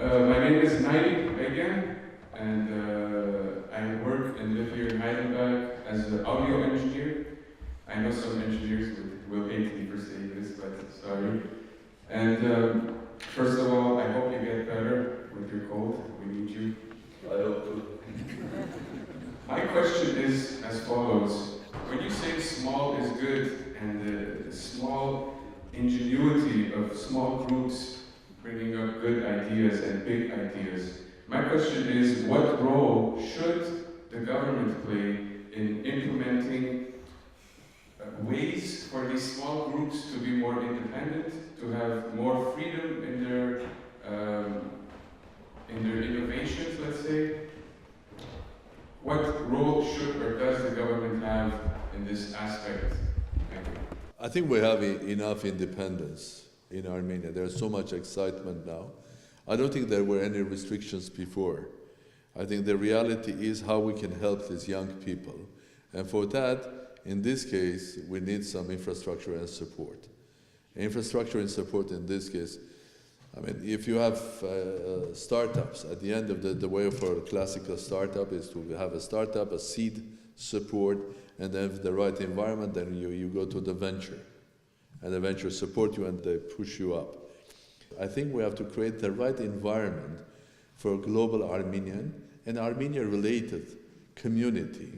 My name is Nail again, and I work and live here in Heidelberg as an audio engineer. I know some engineers will hate me for saying this, but sorry. And first of all, I hope you get better with your cold. We need you. I hope to. My question is as follows. When you say small is good and the small ingenuity of small groups bringing up good ideas and big ideas, my question is, what role should the government play in implementing ways for these small groups to be more independent, to have more freedom in their innovations, let's say? What role should or does the government have in this aspect? Thank you. I think we have enough independence in Armenia. There's so much excitement now. I don't think there were any restrictions before. I think the reality is how we can help these young people. And for that, in this case, we need some infrastructure and support. Infrastructure and support in this case, I mean, if you have startups, at the end of the way for a classical startup is to have a startup, a seed support, and then the right environment, then you go to the venture. And the venture support you and they push you up. I think we have to create the right environment for a global Armenian and Armenia-related community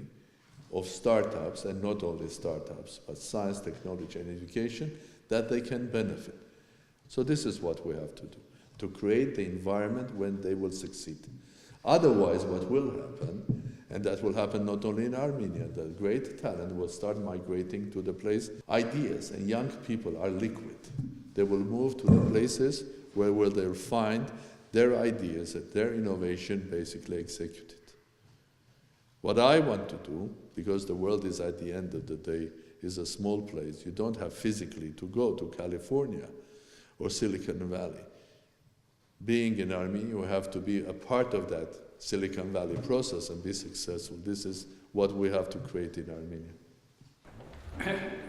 of startups, and not only startups, but science, technology, and education, that they can benefit. So this is what we have to do, to create the environment when they will succeed. Otherwise, what will happen, and that will happen not only in Armenia, the great talent will start migrating to the place. Ideas and young people are liquid. They will move to the places where they'll find their ideas and their innovation basically executed. What I want to do, because the world is at the end of the day, is a small place. You don't have physically to go to California or Silicon Valley. Being in Armenia, you have to be a part of that Silicon Valley process and be successful. This is what we have to create in Armenia.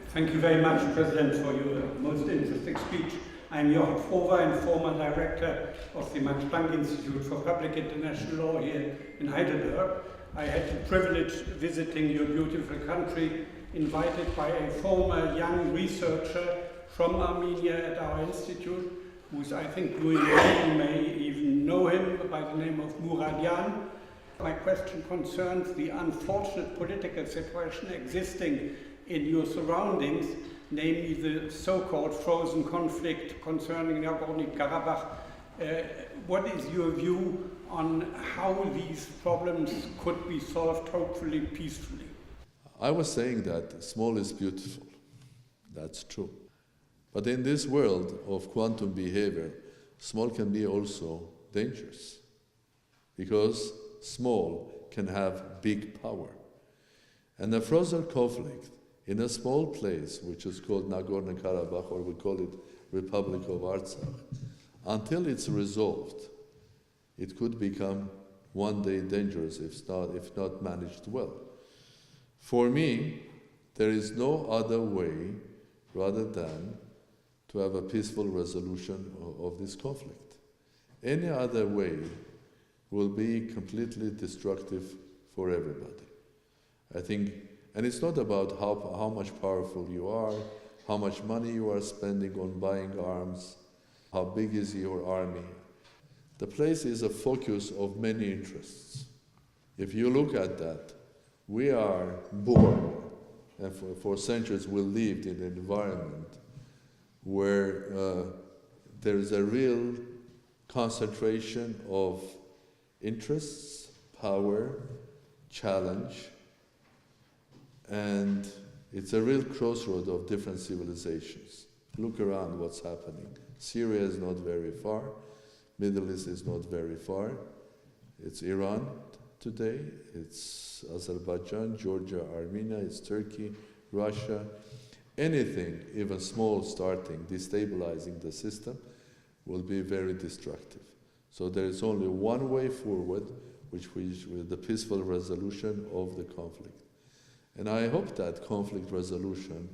Thank you very much, President, for your most interesting speech. I'm Jochen Frover and former director of the Max Planck Institute for Public International Law here in Heidelberg. I had the privilege visiting your beautiful country, invited by a former young researcher from Armenia at our institute, who's, I think, doing well. You may even know him by the name of Muradyan. My question concerns the unfortunate political situation existing in your surroundings, namely the so-called frozen conflict concerning Nagorno-Karabakh. What is your view on how these problems could be solved, hopefully peacefully? I was saying that small is beautiful. That's true. But in this world of quantum behavior, small can be also dangerous, because small can have big power. And the frozen conflict in a small place, which is called Nagorno-Karabakh, or we call it Republic of Artsakh, until it's resolved, it could become one day dangerous if not managed well. For me, there is no other way rather than to have a peaceful resolution of this conflict. Any other way will be completely destructive for everybody. I think, and it's not about how much powerful you are, how much money you are spending on buying arms, how big is your army. The place is a focus of many interests. If you look at that, we are born, and for centuries we lived in an environment where there is a real concentration of interests, power, challenge, and it's a real crossroad of different civilizations. Look around what's happening. Syria is not very far. Middle East is not very far. It's Iran today. It's Azerbaijan, Georgia, Armenia. It's Turkey, Russia. Anything, even small, starting destabilizing the system will be very destructive. So there is only one way forward, which is the peaceful resolution of the conflict. And I hope that conflict resolution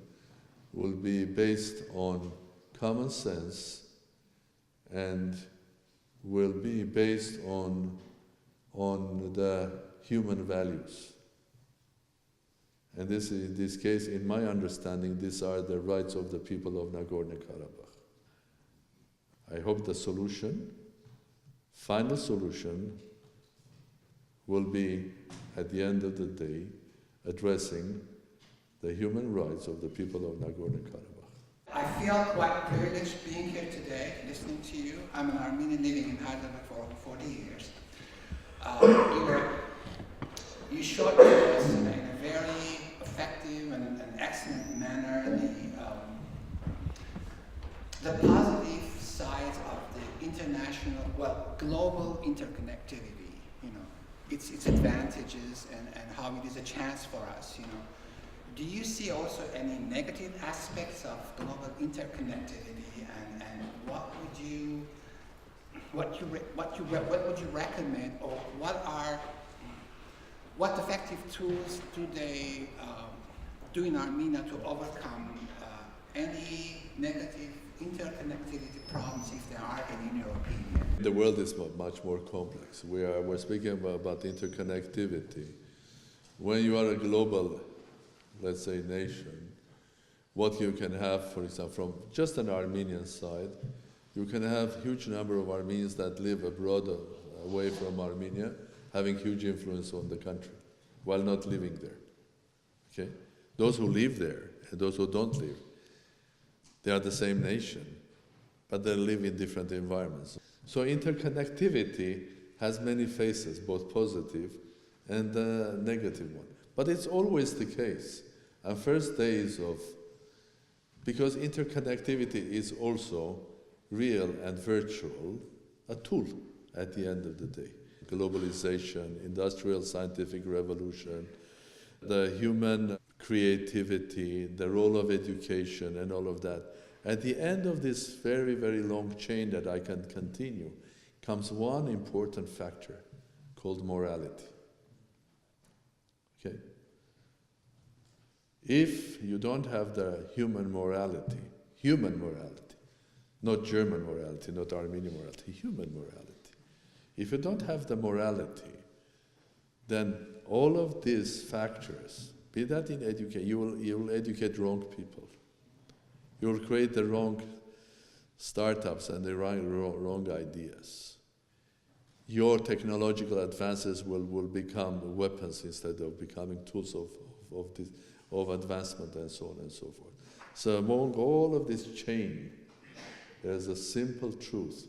will be based on common sense and will be based on the human values. And in this case, in my understanding, these are the rights of the people of Nagorno-Karabakh. I hope the final solution, will be, at the end of the day, addressing the human rights of the people of Nagorno-Karabakh. I feel quite privileged being here today, listening to you. I'm an Armenian living in Heidelberg for over 40 years. You showed to us in a very effective and excellent manner the positive sides of the international, global interconnectivity. Its advantages and how it is a chance for us. Do you see also any negative aspects of global interconnectivity, and what would you recommend, or what effective tools do they do in Armenia to overcome any negative interconnectivity problems, if there are any, in your opinion? The world is much more complex. We're speaking about interconnectivity. When you are a global, let's say, nation, what you can have, for example, from just an Armenian side, you can have huge number of Armenians that live abroad, away from Armenia, having huge influence on the country, while not living there. Okay? Those who live there and those who don't live, they are the same nation, but they live in different environments. So interconnectivity has many faces, both positive and negative one. But it's always the case. And first days because interconnectivity is also real and virtual, a tool at the end of the day. Globalization, industrial scientific revolution, the human creativity, the role of education and all of that. At the end of this very, very long chain that I can continue comes one important factor called morality. Okay? If you don't have the human morality, not German morality, not Armenian morality, human morality. If you don't have the morality, then all of these factors, be that in education, you will educate wrong people. You will create the wrong startups and the wrong ideas. Your technological advances will become weapons instead of becoming tools of advancement and so on and so forth. So among all of this chain, there's a simple truth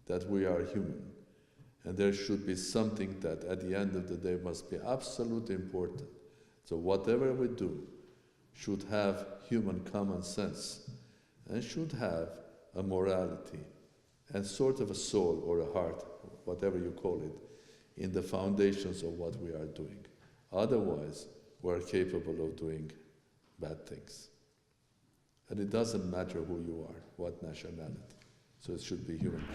that we are human. And there should be something that at the end of the day must be absolutely important. So whatever we do should have human common sense and should have a morality and sort of a soul or a heart, whatever you call it, in the foundations of what we are doing. Otherwise, we're capable of doing bad things. And it doesn't matter who you are, what nationality. So it should be human.